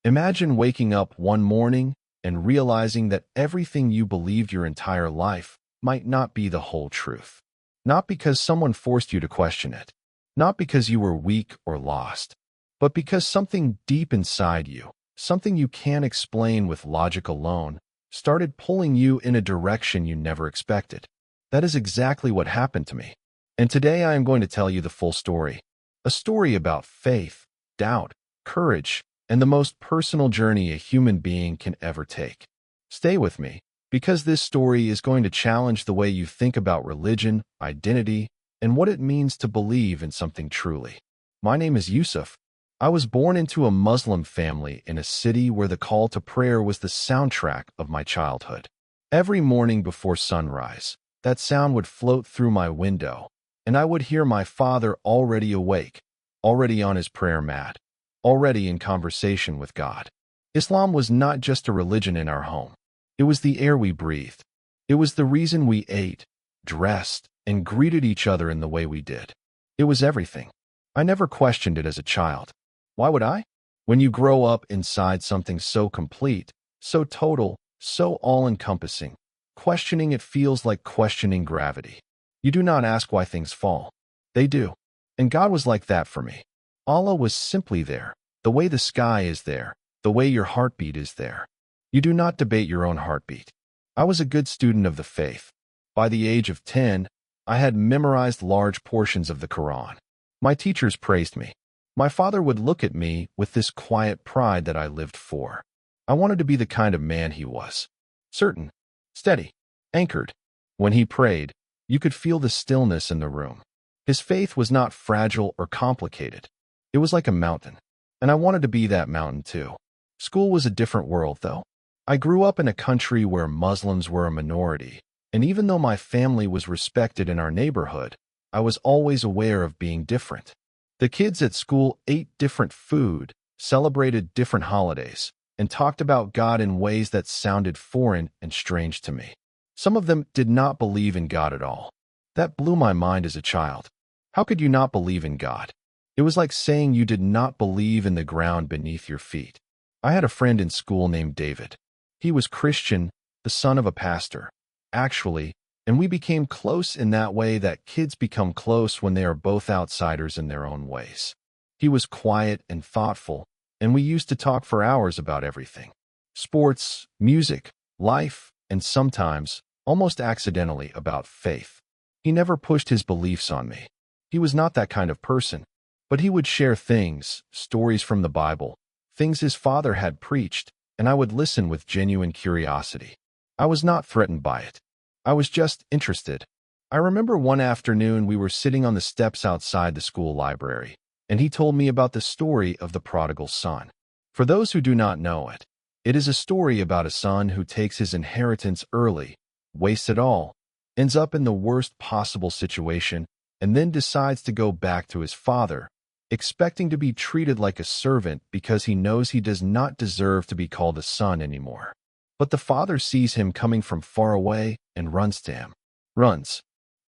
Imagine waking up one morning and realizing that everything you believed your entire life might not be the whole truth. Not because someone forced you to question it, not because you were weak or lost, but because something deep inside you, something you can't explain with logic alone, started pulling you in a direction you never expected. That is exactly what happened to me. And today I am going to tell you the full story. A story about faith, doubt, courage, and the most personal journey a human being can ever take. Stay with me, because this story is going to challenge the way you think about religion, identity, and what it means to believe in something truly. My name is Yusuf. I was born into a Muslim family in a city where the call to prayer was the soundtrack of my childhood. Every morning before sunrise, that sound would float through my window, and I would hear my father already awake, already on his prayer mat, already in conversation with God. Islam was not just a religion in our home. It was the air we breathed. It was the reason we ate, dressed, and greeted each other in the way we did. It was everything. I never questioned it as a child. Why would I? When you grow up inside something so complete, so total, so all-encompassing, questioning it feels like questioning gravity. You do not ask why things fall. They do. And God was like that for me. Allah was simply there, the way the sky is there, the way your heartbeat is there. You do not debate your own heartbeat. I was a good student of the faith. By the age of 10, I had memorized large portions of the Quran. My teachers praised me. My father would look at me with this quiet pride that I lived for. I wanted to be the kind of man he was. Certain, steady, anchored. When he prayed, you could feel the stillness in the room. His faith was not fragile or complicated. It was like a mountain, and I wanted to be that mountain too. School was a different world, though. I grew up in a country where Muslims were a minority, and even though my family was respected in our neighborhood, I was always aware of being different. The kids at school ate different food, celebrated different holidays, and talked about God in ways that sounded foreign and strange to me. Some of them did not believe in God at all. That blew my mind as a child. How could you not believe in God? It was like saying you did not believe in the ground beneath your feet. I had a friend in school named David. He was Christian, the son of a pastor, actually, and we became close in that way that kids become close when they are both outsiders in their own ways. He was quiet and thoughtful, and we used to talk for hours about everything. Sports, music, life, and sometimes, almost accidentally, about faith. He never pushed his beliefs on me. He was not that kind of person. But he would share things, stories from the Bible, things his father had preached, and I would listen with genuine curiosity. I was not threatened by it. I was just interested. I remember one afternoon we were sitting on the steps outside the school library, and he told me about the story of the prodigal son. For those who do not know it, it is a story about a son who takes his inheritance early, wastes it all, ends up in the worst possible situation, and then decides to go back to his father, expecting to be treated like a servant because he knows he does not deserve to be called a son anymore. But the father sees him coming from far away and runs to him,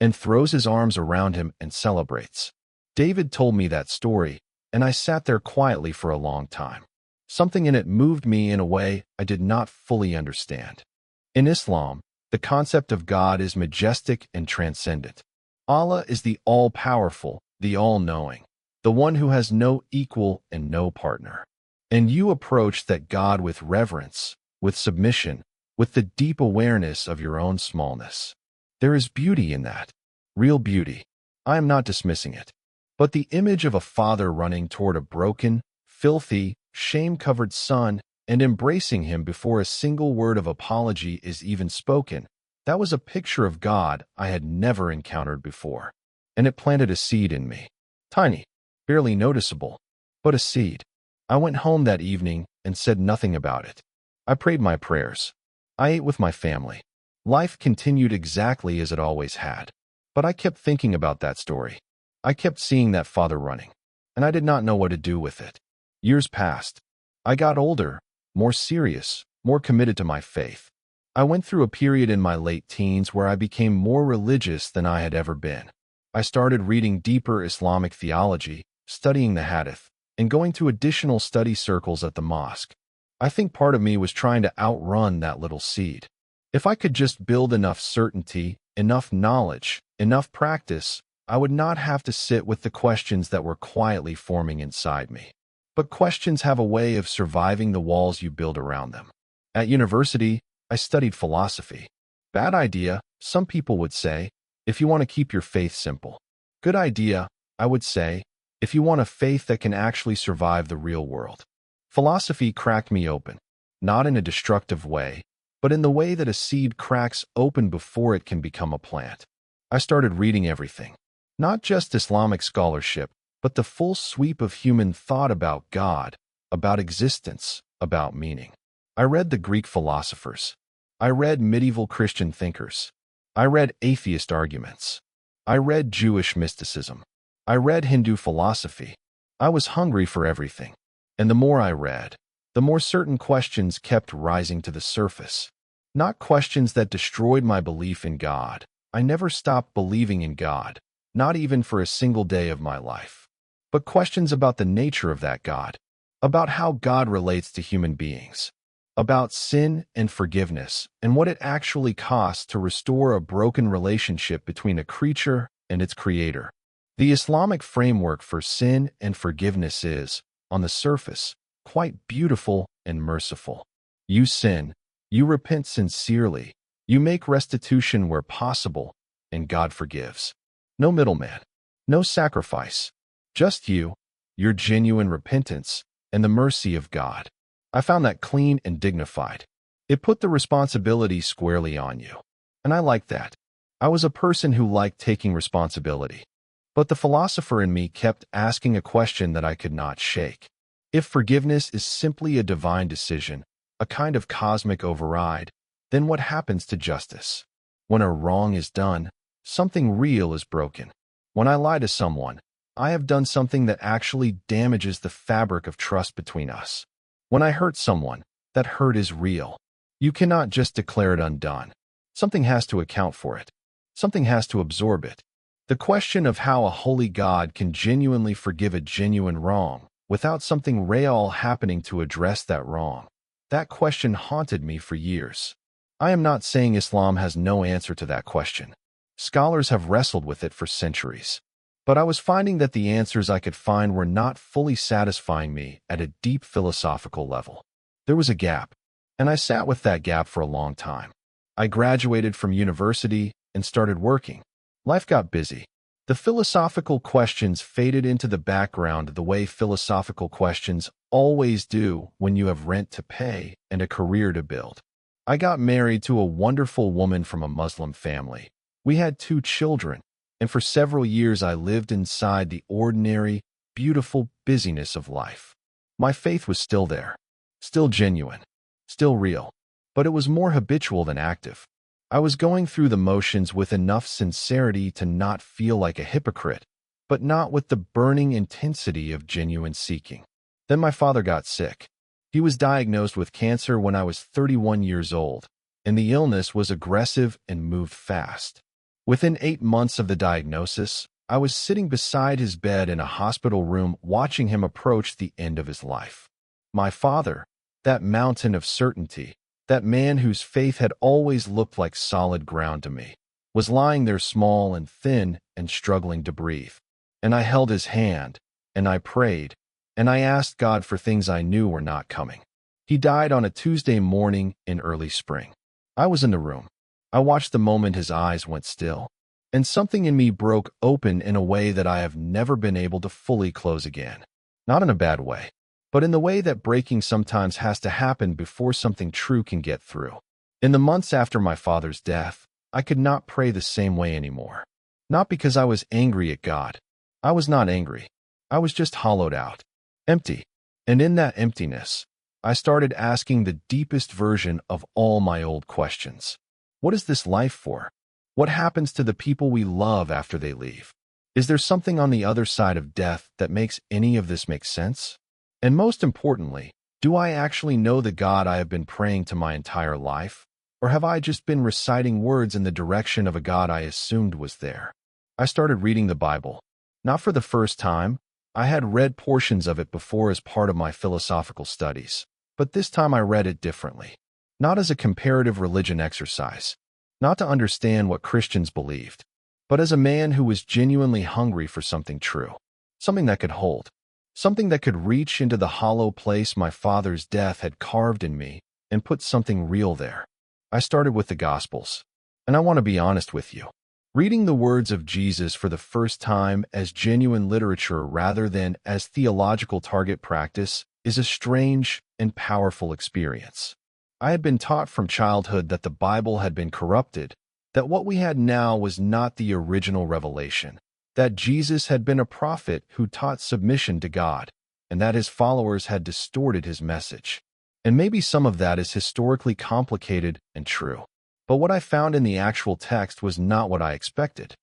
and throws his arms around him and celebrates. David told me that story, and I sat there quietly for a long time. Something in it moved me in a way I did not fully understand. In Islam, the concept of God is majestic and transcendent. Allah is the all-powerful, the all-knowing, the one who has no equal and no partner. And you approach that God with reverence, with submission, with the deep awareness of your own smallness. There is beauty in that, real beauty. I am not dismissing it. But the image of a father running toward a broken, filthy, shame-covered son and embracing him before a single word of apology is even spoken, that was a picture of God I had never encountered before. And it planted a seed in me. Tiny, barely noticeable, but a seed. I went home that evening and said nothing about it. I prayed my prayers. I ate with my family. Life continued exactly as it always had. But I kept thinking about that story. I kept seeing that father running, and I did not know what to do with it. Years passed. I got older, more serious, more committed to my faith. I went through a period in my late teens where I became more religious than I had ever been. I started reading deeper Islamic theology, studying the Hadith, and going to additional study circles at the mosque. I think part of me was trying to outrun that little seed. If I could just build enough certainty, enough knowledge, enough practice, I would not have to sit with the questions that were quietly forming inside me. But questions have a way of surviving the walls you build around them. At university, I studied philosophy. Bad idea, some people would say, if you want to keep your faith simple. Good idea, I would say, if you want a faith that can actually survive the real world. Philosophy cracked me open, not in a destructive way, but in the way that a seed cracks open before it can become a plant. I started reading everything, not just Islamic scholarship, but the full sweep of human thought about God, about existence, about meaning. I read the Greek philosophers. I read medieval Christian thinkers. I read atheist arguments. I read Jewish mysticism. I read Hindu philosophy. I was hungry for everything. And the more I read, the more certain questions kept rising to the surface. Not questions that destroyed my belief in God. I never stopped believing in God, not even for a single day of my life. But questions about the nature of that God, about how God relates to human beings, about sin and forgiveness, and what it actually costs to restore a broken relationship between a creature and its creator. The Islamic framework for sin and forgiveness is, on the surface, quite beautiful and merciful. You sin, you repent sincerely, you make restitution where possible, and God forgives. No middleman, no sacrifice, just you, your genuine repentance, and the mercy of God. I found that clean and dignified. It put the responsibility squarely on you. And I liked that. I was a person who liked taking responsibility. But the philosopher in me kept asking a question that I could not shake. If forgiveness is simply a divine decision, a kind of cosmic override, then what happens to justice? When a wrong is done, something real is broken. When I lie to someone, I have done something that actually damages the fabric of trust between us. When I hurt someone, that hurt is real. You cannot just declare it undone. Something has to account for it. Something has to absorb it. The question of how a holy God can genuinely forgive a genuine wrong without something real happening to address that wrong, that question haunted me for years. I am not saying Islam has no answer to that question. Scholars have wrestled with it for centuries. But I was finding that the answers I could find were not fully satisfying me at a deep philosophical level. There was a gap, and I sat with that gap for a long time. I graduated from university and started working. Life got busy. The philosophical questions faded into the background the way philosophical questions always do when you have rent to pay and a career to build. I got married to a wonderful woman from a Muslim family. We had 2 children, and for several years I lived inside the ordinary, beautiful busyness of life. My faith was still there, still genuine, still real, but it was more habitual than active. I was going through the motions with enough sincerity to not feel like a hypocrite, but not with the burning intensity of genuine seeking. Then my father got sick. He was diagnosed with cancer when I was 31 years old, and the illness was aggressive and moved fast. Within 8 months of the diagnosis, I was sitting beside his bed in a hospital room watching him approach the end of his life. My father, that mountain of certainty, that man whose faith had always looked like solid ground to me, was lying there small and thin and struggling to breathe. And I held his hand, and I prayed, and I asked God for things I knew were not coming. He died on a Tuesday morning in early spring. I was in the room. I watched the moment his eyes went still, and something in me broke open in a way that I have never been able to fully close again. Not in a bad way, but in the way that breaking sometimes has to happen before something true can get through. In the months after my father's death, I could not pray the same way anymore. Not because I was angry at God. I was not angry. I was just hollowed out, empty. And in that emptiness, I started asking the deepest version of all my old questions. What is this life for? What happens to the people we love after they leave? Is there something on the other side of death that makes any of this make sense? And most importantly, do I actually know the God I have been praying to my entire life? Or have I just been reciting words in the direction of a God I assumed was there? I started reading the Bible. Not for the first time. I had read portions of it before as part of my philosophical studies. But this time I read it differently. Not as a comparative religion exercise, not to understand what Christians believed, but as a man who was genuinely hungry for something true, something that could hold, something that could reach into the hollow place my father's death had carved in me and put something real there. I started with the Gospels, and I want to be honest with you. Reading the words of Jesus for the first time as genuine literature rather than as theological target practice is a strange and powerful experience. I had been taught from childhood that the Bible had been corrupted, that what we had now was not the original revelation, that Jesus had been a prophet who taught submission to God, and that his followers had distorted his message. And maybe some of that is historically complicated and true. But what I found in the actual text was not what I expected.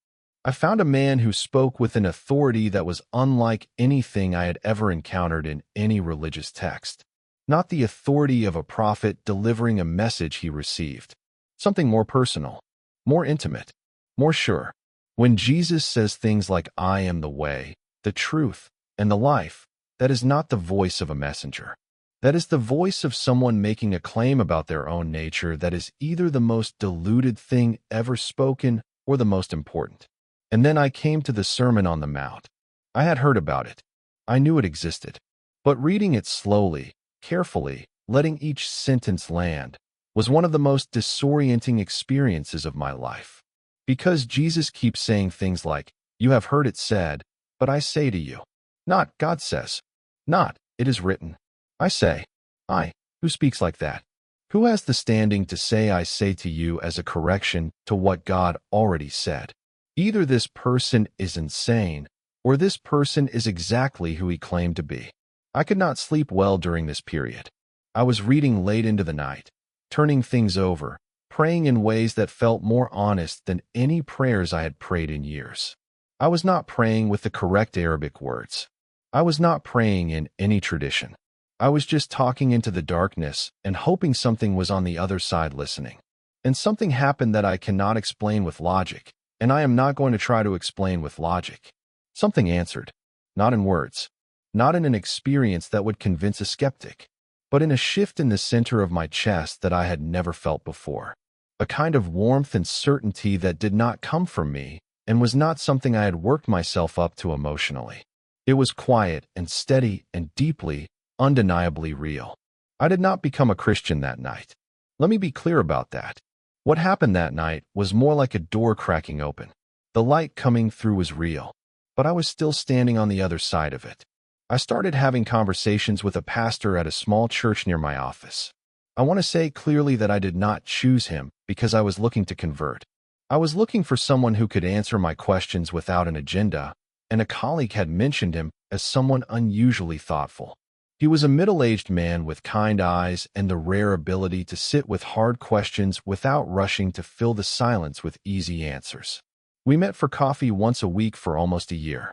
I found a man who spoke with an authority that was unlike anything I had ever encountered in any religious text. Not the authority of a prophet delivering a message he received. Something more personal, more intimate, more sure. When Jesus says things like, "I am the way, the truth, and the life," that is not the voice of a messenger. That is the voice of someone making a claim about their own nature that is either the most deluded thing ever spoken or the most important. And then I came to the Sermon on the Mount. I had heard about it. I knew it existed. But reading it slowly, carefully, letting each sentence land, was one of the most disorienting experiences of my life. Because Jesus keeps saying things like, "You have heard it said, but I say to you." Not, "God says." Not, "It is written." I say. Who speaks like that? Who has the standing to say "I say to you" as a correction to what God already said? Either this person is insane, or this person is exactly who he claimed to be. I could not sleep well during this period. I was reading late into the night, turning things over, praying in ways that felt more honest than any prayers I had prayed in years. I was not praying with the correct Arabic words. I was not praying in any tradition. I was just talking into the darkness and hoping something was on the other side listening. And something happened that I cannot explain with logic, and I am not going to try to explain with logic. Something answered, not in words, not in an experience that would convince a skeptic, but in a shift in the center of my chest that I had never felt before. A kind of warmth and certainty that did not come from me and was not something I had worked myself up to emotionally. It was quiet and steady and deeply, undeniably real. I did not become a Christian that night. Let me be clear about that. What happened that night was more like a door cracking open. The light coming through was real, but I was still standing on the other side of it. I started having conversations with a pastor at a small church near my office. I want to say clearly that I did not choose him because I was looking to convert. I was looking for someone who could answer my questions without an agenda, and a colleague had mentioned him as someone unusually thoughtful. He was a middle-aged man with kind eyes and the rare ability to sit with hard questions without rushing to fill the silence with easy answers. We met for coffee once a week for almost a year.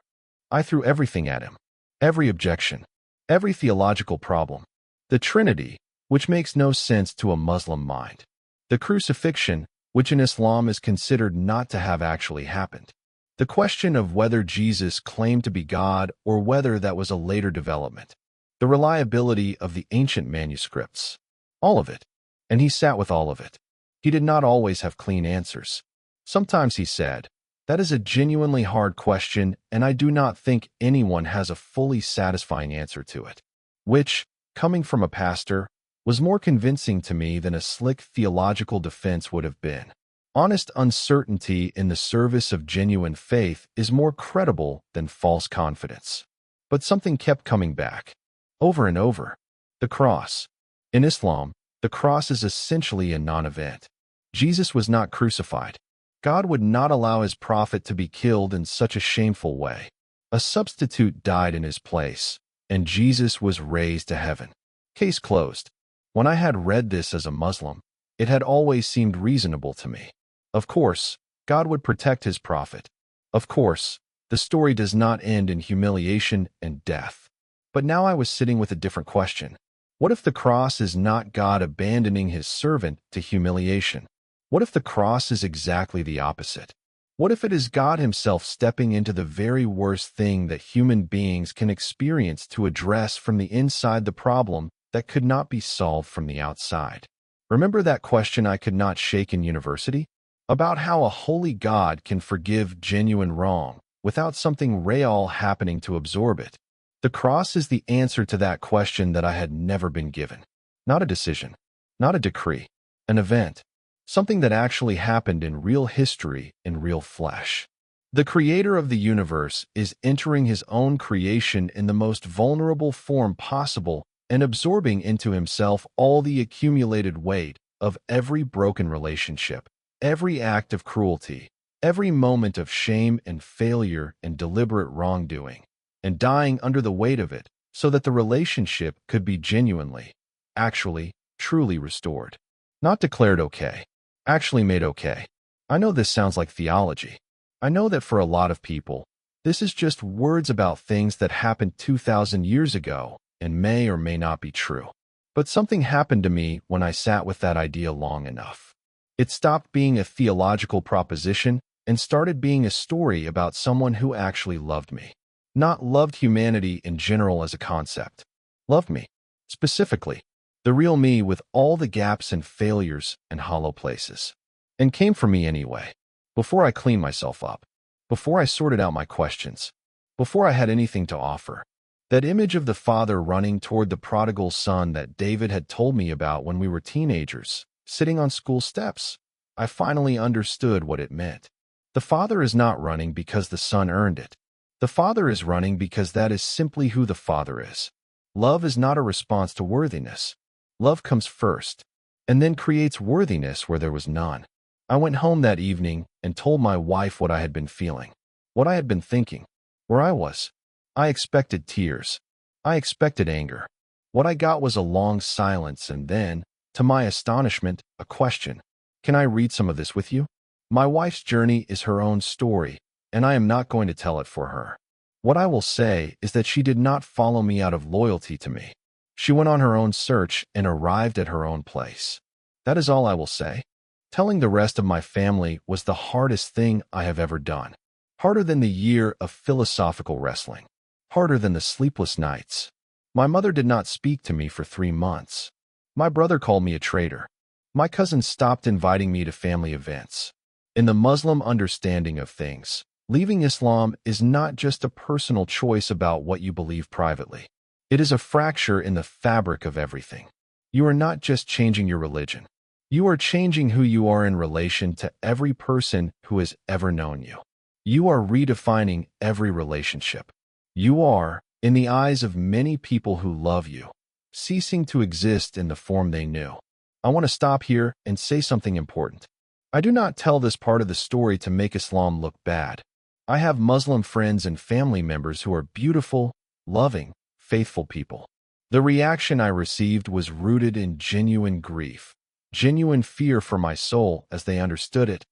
I threw everything at him. Every objection. Every theological problem. The Trinity, which makes no sense to a Muslim mind. The crucifixion, which in Islam is considered not to have actually happened. The question of whether Jesus claimed to be God or whether that was a later development. The reliability of the ancient manuscripts. All of it. And he sat with all of it. He did not always have clean answers. Sometimes he said, "That is a genuinely hard question, and I do not think anyone has a fully satisfying answer to it." Which, coming from a pastor, was more convincing to me than a slick theological defense would have been. Honest uncertainty in the service of genuine faith is more credible than false confidence. But something kept coming back. Over and over. The cross. In Islam, the cross is essentially a non-event. Jesus was not crucified. God would not allow his prophet to be killed in such a shameful way. A substitute died in his place, and Jesus was raised to heaven. Case closed. When I had read this as a Muslim, it had always seemed reasonable to me. Of course, God would protect his prophet. Of course, the story does not end in humiliation and death. But now I was sitting with a different question. What if the cross is not God abandoning his servant to humiliation? What if the cross is exactly the opposite? What if it is God himself stepping into the very worst thing that human beings can experience to address from the inside the problem that could not be solved from the outside. Remember that question I could not shake in university? About how a holy God can forgive genuine wrong without something real happening to absorb it. The cross is the answer to that question that I had never been given. Not a decision, not a decree, an event, something that actually happened in real history, in real flesh. The creator of the universe is entering his own creation in the most vulnerable form possible and absorbing into himself all the accumulated weight of every broken relationship, every act of cruelty, every moment of shame and failure and deliberate wrongdoing, and dying under the weight of it so that the relationship could be genuinely, actually, truly restored. Not declared okay, actually made okay. I know this sounds like theology. I know that for a lot of people, this is just words about things that happened 2,000 years ago and may or may not be true. But something happened to me when I sat with that idea long enough. It stopped being a theological proposition and started being a story about someone who actually loved me. Not loved humanity in general as a concept. Loved me, specifically, the real me with all the gaps and failures and hollow places. And came for me anyway. Before I cleaned myself up, before I sorted out my questions, before I had anything to offer. That image of the father running toward the prodigal son that David had told me about when we were teenagers, sitting on school steps, I finally understood what it meant. The father is not running because the son earned it. The father is running because that is simply who the father is. Love is not a response to worthiness. Love comes first, and then creates worthiness where there was none. I went home that evening and told my wife what I had been feeling, what I had been thinking, where I was. I expected tears. I expected anger. What I got was a long silence and then, to my astonishment, a question. Can I read some of this with you? My wife's journey is her own story, and I am not going to tell it for her. What I will say is that she did not follow me out of loyalty to me. She went on her own search and arrived at her own place. That is all I will say. Telling the rest of my family was the hardest thing I have ever done. Harder than the year of philosophical wrestling. Harder than the sleepless nights. My mother did not speak to me for 3 months. My brother called me a traitor. My cousin stopped inviting me to family events. In the Muslim understanding of things, leaving Islam is not just a personal choice about what you believe privately. It is a fracture in the fabric of everything. You are not just changing your religion. You are changing who you are in relation to every person who has ever known you. You are redefining every relationship. You are, in the eyes of many people who love you, ceasing to exist in the form they knew. I want to stop here and say something important. I do not tell this part of the story to make Islam look bad. I have Muslim friends and family members who are beautiful, loving, faithful people. The reaction I received was rooted in genuine grief. Genuine fear for my soul as they understood it,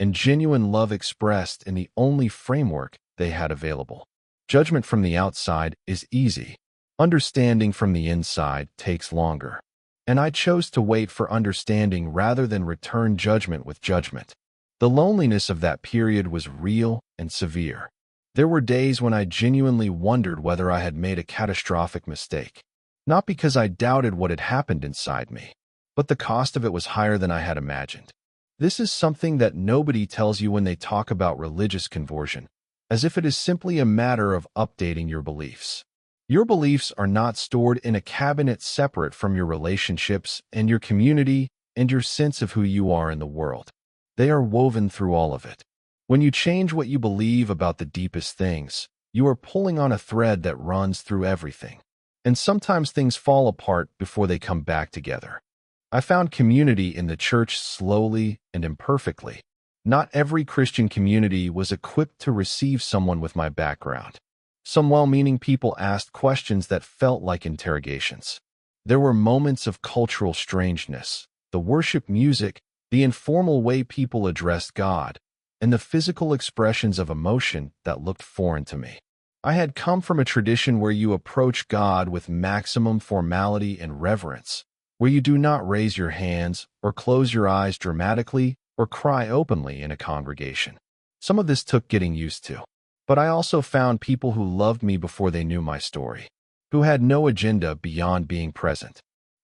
and genuine love expressed in the only framework they had available. Judgment from the outside is easy. Understanding from the inside takes longer. And I chose to wait for understanding rather than return judgment with judgment. The loneliness of that period was real and severe. There were days when I genuinely wondered whether I had made a catastrophic mistake. Not because I doubted what had happened inside me, but the cost of it was higher than I had imagined. This is something that nobody tells you when they talk about religious conversion, as if it is simply a matter of updating your beliefs. Your beliefs are not stored in a cabinet separate from your relationships and your community and your sense of who you are in the world. They are woven through all of it. When you change what you believe about the deepest things, you are pulling on a thread that runs through everything. And sometimes things fall apart before they come back together. I found community in the church slowly and imperfectly. Not every Christian community was equipped to receive someone with my background. Some well-meaning people asked questions that felt like interrogations. There were moments of cultural strangeness, the worship music, the informal way people addressed God, and the physical expressions of emotion that looked foreign to me. I had come from a tradition where you approach God with maximum formality and reverence, where you do not raise your hands or close your eyes dramatically or cry openly in a congregation. Some of this took getting used to. But I also found people who loved me before they knew my story, who had no agenda beyond being present.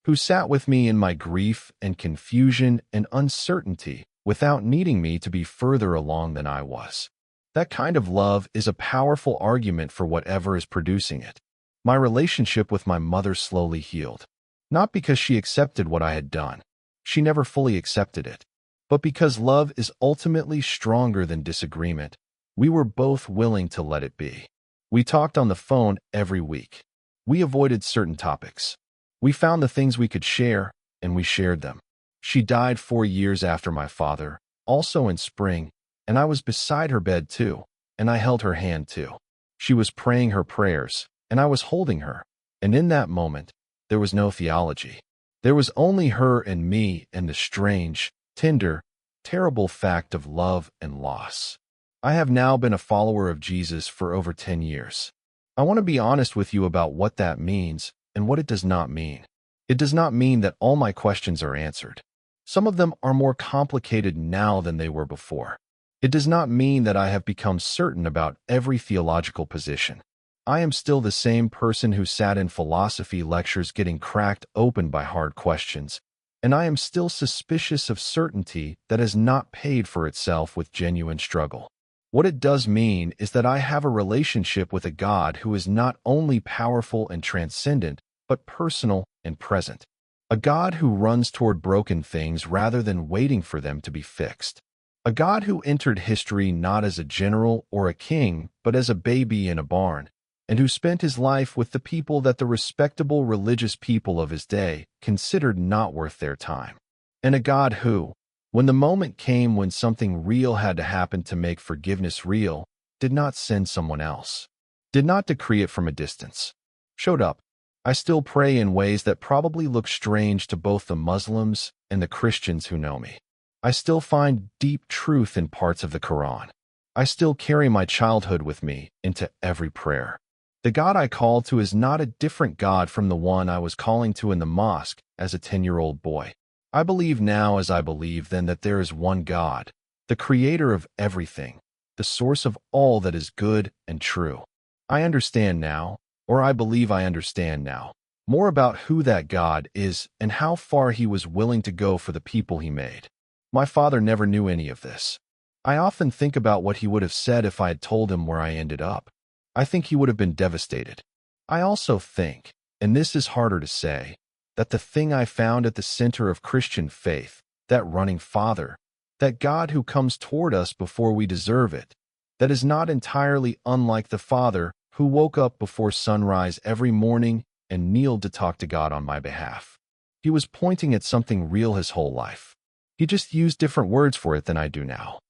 who sat with me in my grief and confusion and uncertainty without needing me to be further along than I was. That kind of love is a powerful argument for whatever is producing it. My relationship with my mother slowly healed, not because she accepted what I had done. She never fully accepted it. But because love is ultimately stronger than disagreement, we were both willing to let it be. We talked on the phone every week. We avoided certain topics. We found the things we could share, and we shared them. She died 4 years after my father, also in spring, and I was beside her bed too, and I held her hand too. She was praying her prayers, and I was holding her. And in that moment, there was no theology. There was only her and me and the strange, tender, terrible fact of love and loss. I have now been a follower of Jesus for over 10 years. I want to be honest with you about what that means and what it does not mean. It does not mean that all my questions are answered. Some of them are more complicated now than they were before. It does not mean that I have become certain about every theological position. I am still the same person who sat in philosophy lectures getting cracked open by hard questions, and I am still suspicious of certainty that has not paid for itself with genuine struggle. What it does mean is that I have a relationship with a God who is not only powerful and transcendent, but personal and present. A God who runs toward broken things rather than waiting for them to be fixed. A God who entered history not as a general or a king, but as a baby in a barn, and who spent his life with the people that the respectable religious people of his day considered not worth their time. And a God who, when the moment came when something real had to happen to make forgiveness real, did not send someone else, did not decree it from a distance, showed up. I still pray in ways that probably look strange to both the Muslims and the Christians who know me. I still find deep truth in parts of the Quran. I still carry my childhood with me into every prayer. The God I call to is not a different God from the one I was calling to in the mosque as a 10-year-old boy. I believe now as I believe then that there is one God, the creator of everything, the source of all that is good and true. I understand now, or I believe I understand now, more about who that God is and how far he was willing to go for the people he made. My father never knew any of this. I often think about what he would have said if I had told him where I ended up. I think he would have been devastated. I also think, and this is harder to say, that the thing I found at the center of Christian faith, that running Father, that God who comes toward us before we deserve it, that is not entirely unlike the Father who woke up before sunrise every morning and kneeled to talk to God on my behalf. He was pointing at something real his whole life. He just used different words for it than I do now.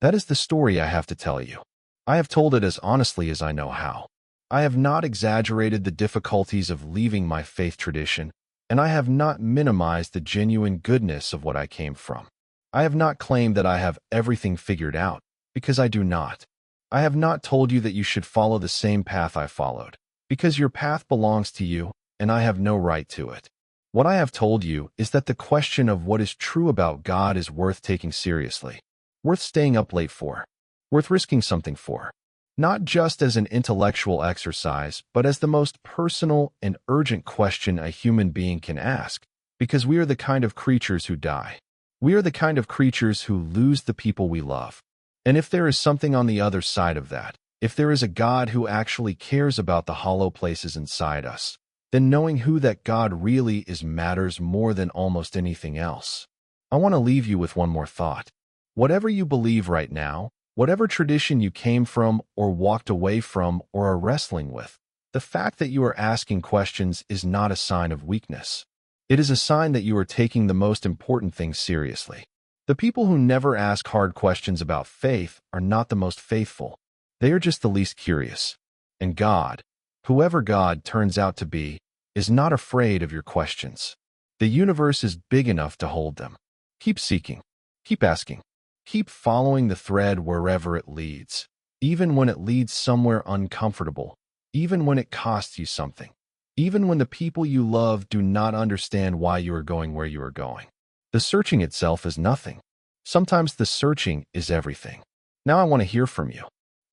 That is the story I have to tell you. I have told it as honestly as I know how. I have not exaggerated the difficulties of leaving my faith tradition, and I have not minimized the genuine goodness of what I came from. I have not claimed that I have everything figured out, because I do not. I have not told you that you should follow the same path I followed, because your path belongs to you, and I have no right to it. What I have told you is that the question of what is true about God is worth taking seriously, worth staying up late for, worth risking something for, not just as an intellectual exercise, but as the most personal and urgent question a human being can ask, because we are the kind of creatures who die. We are the kind of creatures who lose the people we love. And if there is something on the other side of that, if there is a God who actually cares about the hollow places inside us, then knowing who that God really is matters more than almost anything else. I want to leave you with one more thought. Whatever you believe right now, whatever tradition you came from or walked away from or are wrestling with, the fact that you are asking questions is not a sign of weakness. It is a sign that you are taking the most important things seriously. The people who never ask hard questions about faith are not the most faithful. They are just the least curious. And God, whoever God turns out to be, is not afraid of your questions. The universe is big enough to hold them. Keep seeking. Keep asking. Keep following the thread wherever it leads, even when it leads somewhere uncomfortable, even when it costs you something, even when the people you love do not understand why you are going where you are going. The searching itself is nothing. Sometimes the searching is everything. Now I want to hear from you.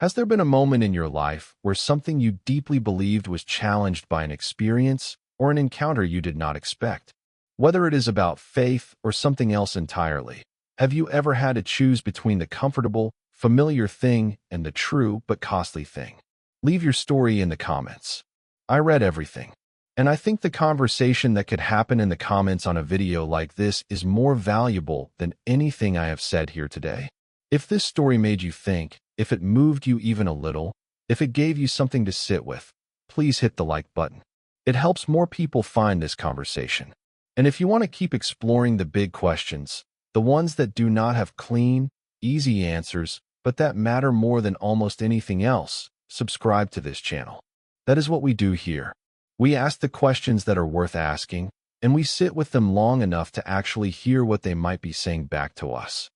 Has there been a moment in your life where something you deeply believed was challenged by an experience or an encounter you did not expect? Whether it is about faith or something else entirely, have you ever had to choose between the comfortable, familiar thing and the true but costly thing? Leave your story in the comments. I read everything, and I think the conversation that could happen in the comments on a video like this is more valuable than anything I have said here today. If this story made you think, if it moved you even a little, if it gave you something to sit with, please hit the like button. It helps more people find this conversation. And if you want to keep exploring the big questions, the ones that do not have clean, easy answers, but that matter more than almost anything else, subscribe to this channel. That is what we do here. We ask the questions that are worth asking, and we sit with them long enough to actually hear what they might be saying back to us.